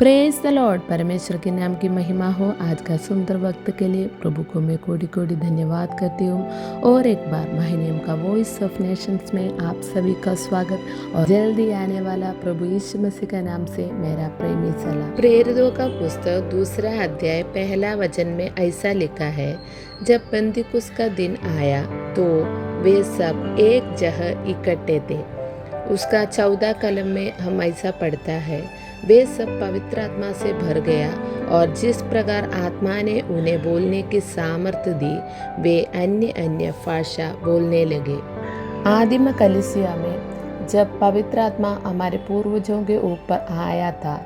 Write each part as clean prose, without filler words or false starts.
Praise the Lord. परमेश्वर के नाम की महिमा हो। आज का सुंदर वक्त के लिए प्रभु को मैं कोटि कोटि धन्यवाद करती हूँ। और एक बार माय नेम का वॉइस ऑफ नेशंस में आप सभी का स्वागत और जल्दी आने वाला प्रभु यीशु मसीह का नाम से मेरा प्रेमी सलाम। प्रेरितों का पुस्तक 2 अध्याय 1 वचन में ऐसा लिखा है, जब पेंतिकुस्त का दिन आया तो वे सब एक जगह इकट्ठे थे। उसका 14 कलम में हम ऐसा पढ़ता है, वे सब पवित्र आत्मा से भर गया और जिस प्रकार आत्मा ने उन्हें बोलने की सामर्थ्य दी, वे अन्य अन्य भाषा बोलने लगे। आदिम कलीसिया में जब पवित्र आत्मा हमारे पूर्वजों के ऊपर आया था,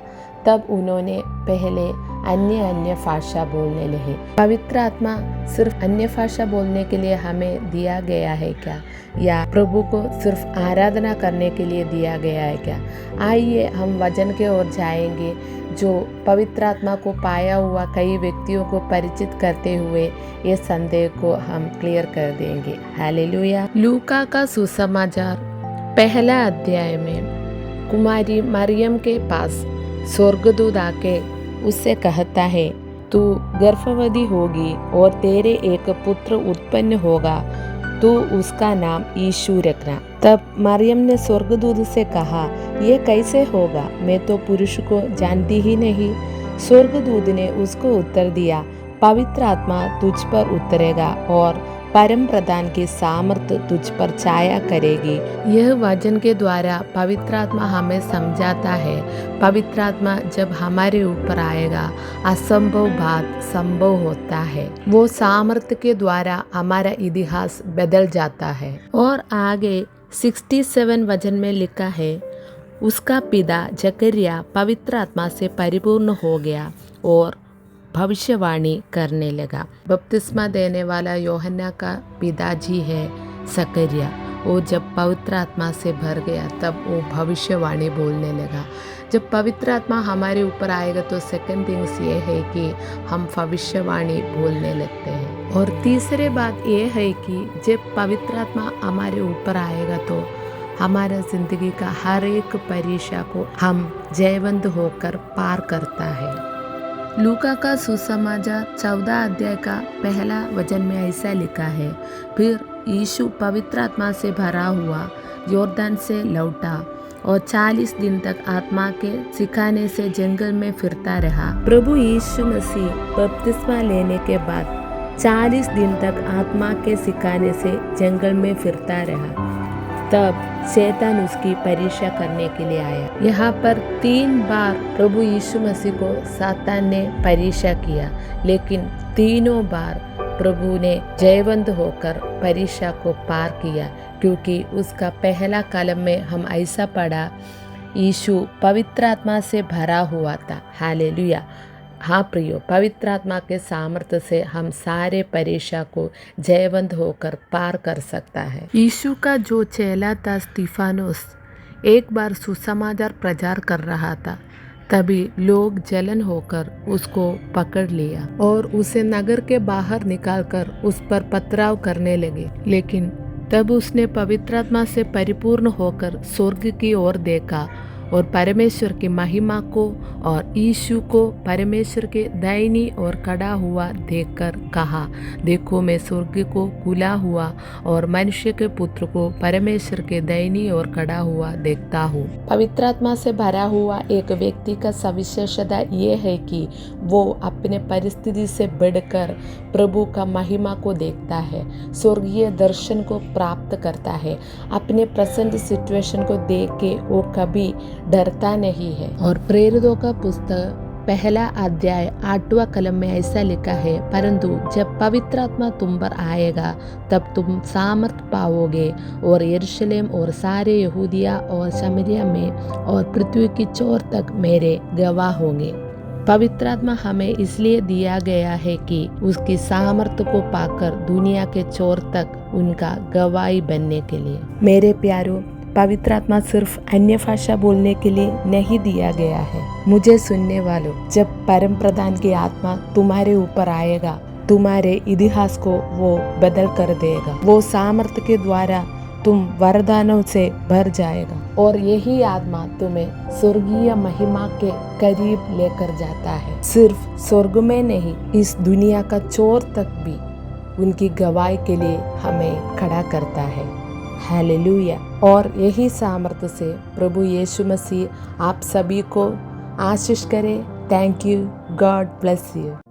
तब उन्होंने पहले अन्य अन्य भाषा बोलने लगे। पवित्र आत्मा सिर्फ अन्य भाषा बोलने के लिए हमें दिया गया है क्या, या प्रभु को सिर्फ आराधना करने के लिए दिया गया है क्या? आइए हम वचन के ओर जाएंगे, जो पवित्र आत्मा को पाया हुआ कई व्यक्तियों को परिचित करते हुए ये संदेह को हम क्लियर कर देंगे। हालेलुया। लूका का सुसमाचार 1 अध्याय में कुमारी मरियम के पास स्वर्गदूत आके उससे कहता है, तू गर्भवती होगी और तेरे एक पुत्र उत्पन्न होगा, तू उसका नाम यीशु रखना। तब मरियम ने स्वर्गदूत से कहा, यह कैसे होगा, मैं तो पुरुष को जानती ही नहीं। स्वर्गदूत ने उसको उत्तर दिया, पवित्र आत्मा तुझ पर उतरेगा और परम प्रधान की सामर्थ्य तुझ पर छाया करेगी। यह वचन के द्वारा पवित्र आत्मा हमें समझाता है, पवित्र आत्मा जब हमारे ऊपर आएगा, असंभव बात संभव होता है। वो सामर्थ्य के द्वारा हमारा इतिहास बदल जाता है। और आगे 67 वचन में लिखा है, उसका पिता जकरिया पवित्र आत्मा से परिपूर्ण हो गया और भविष्यवाणी करने लगा। बपतिस्मा देने वाला यूहन्ना का पिताजी है जकरिया। वो जब पवित्र आत्मा से भर गया तब वो भविष्यवाणी बोलने लगा। जब पवित्र आत्मा हमारे ऊपर आएगा तो सेकंड थिंग्स ये है कि हम भविष्यवाणी बोलने लगते हैं। और तीसरी बात ये है कि जब पवित्र आत्मा हमारे ऊपर आएगा तो हमारा जिंदगी का हर एक परीक्षा को हम जयवंत होकर पार करता है। लूका का सुसमाचार 14 अध्याय का 1 वचन में ऐसा लिखा है, फिर यीशु पवित्र आत्मा से भरा हुआ यॉर्दन से लौटा और 40 दिन तक आत्मा के सिखाने से जंगल में फिरता रहा। प्रभु यीशु मसीह बपतिस्मा लेने के बाद 40 दिन तक आत्मा के सिखाने से जंगल में फिरता रहा। तब शैतान उसकी परीक्षा करने के लिए आया। यहाँ पर 3 बार प्रभु यीशु मसीह को शैतान ने परीक्षा किया, लेकिन तीनों बार प्रभु ने जयवंत होकर परीक्षा को पार किया, क्योंकि उसका पहला कलम में हम ऐसा पढ़ा, यीशु पवित्र आत्मा से भरा हुआ था। हालेलुया। हाँ प्रियो, पवित्र आत्मा के सामर्थ्य से हम सारे परीक्षा को जयवंत होकर पार कर सकता है। यीशु का जो चेला था स्तिफानोस, एक बार सुसमाचार प्रचार कर रहा था, तभी लोग जलन होकर उसको पकड़ लिया और उसे नगर के बाहर निकालकर उस पर पथराव करने लगे। लेकिन तब उसने पवित्र आत्मा से परिपूर्ण होकर स्वर्ग की ओर देखा और परमेश्वर की महिमा को और यीशु को परमेश्वर के दाहिनी ओर खड़ा हुआ देखकर कहा, देखो मैं स्वर्ग को खुला हुआ और मनुष्य के पुत्र को परमेश्वर के दाहिनी ओर खड़ा हुआ देखता हूँ। पवित्र आत्मा से भरा हुआ एक व्यक्ति का सविशेषता ये है कि वो अपने परिस्थिति से बढ़कर प्रभु का महिमा को देखता है, स्वर्गीय दर्शन को प्राप्त करता है। अपने प्रेजेंट सिचुएशन को देख के वो कभी डरता नहीं है। और प्रेरितों का पुस्तक 1 अध्याय 8वां कलम में ऐसा लिखा है, परंतु जब पवित्र आत्मा तुम पर आएगा तब तुम सामर्थ पाओगे और यरूशलेम और सारे यहूदिया और सामरिया में और पृथ्वी की छोर तक मेरे गवाह होंगे। पवित्र आत्मा हमें इसलिए दिया गया है कि उसकी सामर्थ्य को पाकर दुनिया के छोर तक उनका गवाही बनने के लिए। मेरे प्यारों, पवित्र आत्मा सिर्फ अन्य भाषा बोलने के लिए नहीं दिया गया है। मुझे सुनने वालों, जब परम प्रधान की आत्मा तुम्हारे ऊपर आएगा, तुम्हारे इतिहास को वो बदल कर देगा। वो सामर्थ्य के द्वारा तुम वरदानों से भर जाएगा और यही आत्मा तुम्हें स्वर्गीय महिमा के करीब लेकर जाता है। सिर्फ स्वर्ग में नहीं, इस दुनिया का छोर तक भी उनकी गवाही के लिए हमें खड़ा करता है। हालेलुया। और यही सामर्थ्य से प्रभु यीशु मसीह आप सभी को आशीष करे। Thank you. God bless you.